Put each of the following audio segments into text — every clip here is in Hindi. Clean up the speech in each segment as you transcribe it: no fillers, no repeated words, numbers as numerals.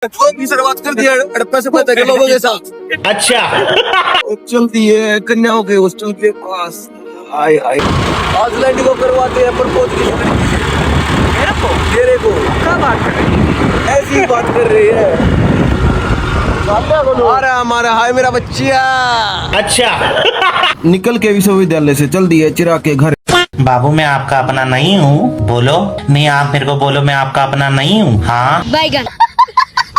की शुरुआत कर दिया हड़प्पा से पता के लोगों के साथ। अच्छा चलती है कन्याओं के हॉस्टल के पास। आए आए आज लैंडिंग को करवाते हैं प्रपोज की तेरे को क्या बात कर रही है? ऐसी बात कर रही है हमारा हाय मेरा बच्चिया। अच्छा निकल के विश्वविद्यालय से चल दिए चिराग के घर। बाबू मैं आपका अपना नहीं हूँ। बोलो नहीं, आप मेरे को बोलो मैं आपका अपना नहीं हूँ। हाँ बैगन।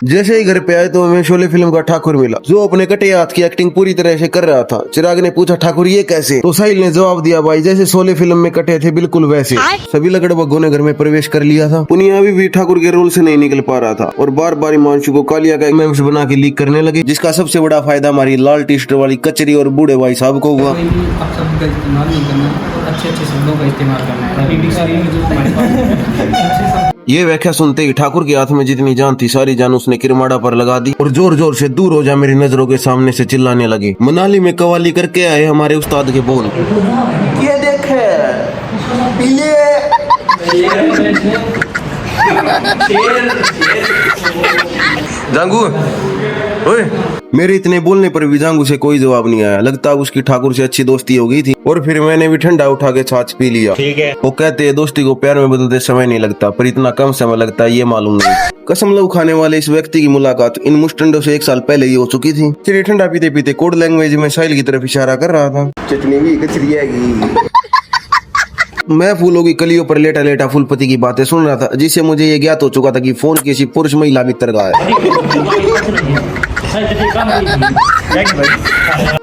जैसे ही घर पे आए तो हमें शोले फिल्म का ठाकुर मिला, जो अपने कटे हाथ की एक्टिंग पूरी तरह से कर रहा था। चिराग ने पूछा ठाकुर ये कैसे? तो साहिल ने जवाब दिया भाई जैसे शोले फिल्म में कटे थे बिल्कुल वैसे। सभी लगड़बग्गों ने घर में प्रवेश कर लिया था। पुनिया अभी भी ठाकुर के रोल से नहीं निकल पा रहा था और बार बार हिमांशु को कालिया का मेम्स बना के लीक करने लगे, जिसका सबसे बड़ा फायदा हमारी लाल टी शर्ट वाली कचरी और बूढ़े भाई साहब को हुआ। आप शब्द का इस्तेमाल नहीं करना और अच्छे अच्छे शब्दों का इस्तेमाल करना है। अभी भी शरीर में जो हमारे ये व्याख्या सुनते ही ठाकुर के हाथ में जितनी जान थी सारी जान उसने किरमाड़ा पर लगा दी और जोर जोर से दूर हो जा मेरी नजरों के सामने से चिल्लाने लगे। मनाली में कवाली करके आए हमारे उस्ताद के बोल। ये देखे जांगू ओए, मेरे इतने बोलने पर भी जांगू से कोई जवाब नहीं आया। लगता उसकी ठाकुर से अच्छी दोस्ती हो गई थी और फिर मैंने भी ठंडा उठा के छाछ पी लिया। ठीक है। वो कहते हैं दोस्ती को प्यार में बदलते समय नहीं लगता, पर इतना कम समय लगता है ये मालूम नहीं। कसम लव खाने वाले इस व्यक्ति की मुलाकात इन मुस्टंडों से 1 साल पहले ही हो चुकी थी। चलिए ठंडा पीते पीते कोड लैंग्वेज में साहिल की तरफ इशारा कर रहा था। चटनी भी कचरी आएगी। मैं फूलों की कलियों पर लेटा लेटा फूलपति की बातें सुन रहा था, जिससे मुझे ये ज्ञात हो चुका था कि फोन किसी पुरुष महिला मित्र का है।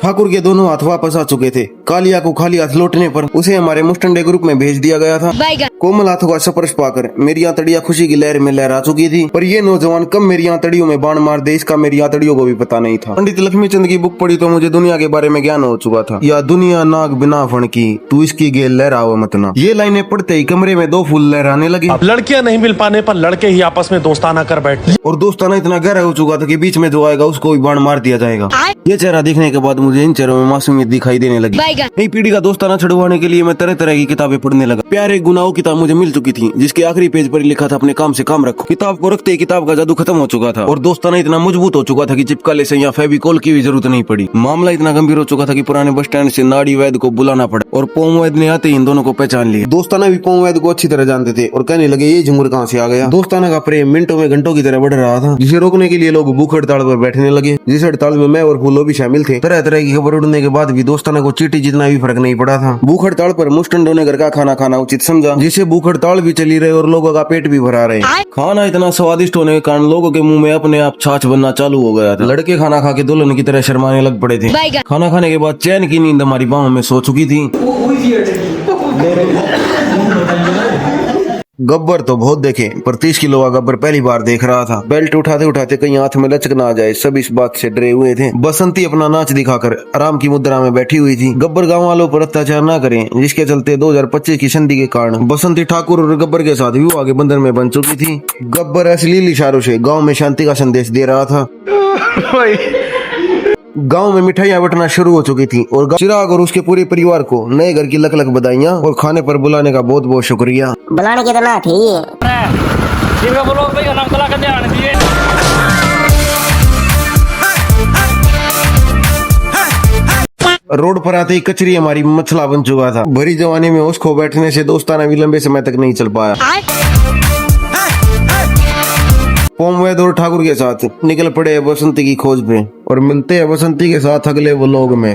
ठाकुर के दोनों हाथ वापस आ चुके थे। कालिया को खाली हाथ लौटने पर उसे हमारे मुस्टंडे ग्रुप में भेज दिया गया था। कोमल हाथों का स्पर्श पाकर मेरी आंतड़ियां खुशी की लहर में लहरा चुकी थी, पर ये नौजवान कब मेरी आंतड़ियों में बाण मार दे इसका मेरी आंतड़ियों को भी पता नहीं था। पंडित लक्ष्मीचंद की बुक पढ़ी तो मुझे दुनिया के बारे में ज्ञान हो चुका था। या दुनिया नाग बिना फण की तू इसकी गेल लहराओ मत ना। ये लाइनें पढ़ते ही कमरे में 2 फूल लहराने लगे। लड़कियां नहीं मिल पाने पर लड़के ही आपस में दोस्ताना कर बैठते और दोस्ताना इतना गहरा हो चुका था कि बीच में जो आएगा उसको भी बाण मार दिया जाएगा। ये चेहरा देखने के बाद मुझे इन चेहरों में मासूमियत दिखाई देने लगी। नई पीढ़ी का दोस्ताना छुड़वाने के लिए मैं तरह तरह की किताबें पढ़ने लगा। प्यारे गुनाहों किताब मुझे मिल चुकी थी, जिसके आखिरी पेज पर लिखा था अपने काम से काम रखो। किताब को रखते ही किताब का जादू खत्म हो चुका था और दोस्ताना इतना मजबूत हो चुका था कि चिपकाले से या फेविकोल की भी जरूरत नहीं पड़ी। मामला इतना गंभीर हो चुका था कि पुराने बस स्टैंड से नाड़ी वैद्य को बुलाना पड़ा और पोम वैद्य ने आते ही इन दोनों को पहचान लिया। दोस्ताना भी पोम वैद्य को अच्छी तरह जानते थे और कहने लगे ये झुंगुर कहाँ से आ गया। दोस्ताना का प्रेम मिनटों में घंटों की तरह बढ़ रहा था, जिसे रोकने के लिए लोग भूख हड़ताल पर बैठने लगे, जिस हड़ताल में मैं और फूलो भी शामिल थे। तरह तरह की खबर उड़ने के बाद भी दोस्ताना को चींटी जितना भी फर्क नहीं पड़ा था। भूख हड़ताल पर मुस्टंडों ने घर का खाना खाना उचित समझा, जिससे भूख हड़ताल भी चली रही और लोगों का पेट भी भरा रहे। खाना इतना स्वादिष्ट होने के कारण लोगों के मुंह में अपने आप छाछ बनना चालू हो गया था। लड़के खाना खा के दुल्हन की तरह शर्माने लग पड़े थे। खाना खाने के बाद चैन की नींद हमारी बाहों में सो चुकी थी। गब्बर तो बहुत देखे, पर 30 किलो का गब्बर पहली बार देख रहा था। बेल्ट उठाते उठाते कहीं हाथ में लचक ना आ जाए, सब इस बात से डरे हुए थे। बसंती अपना नाच दिखाकर आराम की मुद्रा में बैठी हुई थी। गब्बर गांव वालों पर अत्याचार ना करें, जिसके चलते 2025 की संधि के कारण बसंती ठाकुर और गब्बर के साथ विवाह के बंधन में बन चुकी थी। गब्बर अश्लील इशारों से गाँव में शांति का संदेश दे रहा था। गांव में मिठाइयां बंटना शुरू हो चुकी थी और चिराग और उसके पूरे परिवार को नए घर की लख लख बधाइयां और खाने पर बुलाने का बहुत बहुत शुक्रिया। बुलाने की तो ना थी। रोड पर आते ही कचरी हमारी मछला बन चुका था। भरी जवानी में उसको बैठने से दोस्ताना भी लंबे समय तक नहीं चल पाया। पोम वैद्य और ठाकुर के साथ निकल पड़े बसंती की खोज पे और मिलते हैं बसंती के साथ अगले व्लॉग में।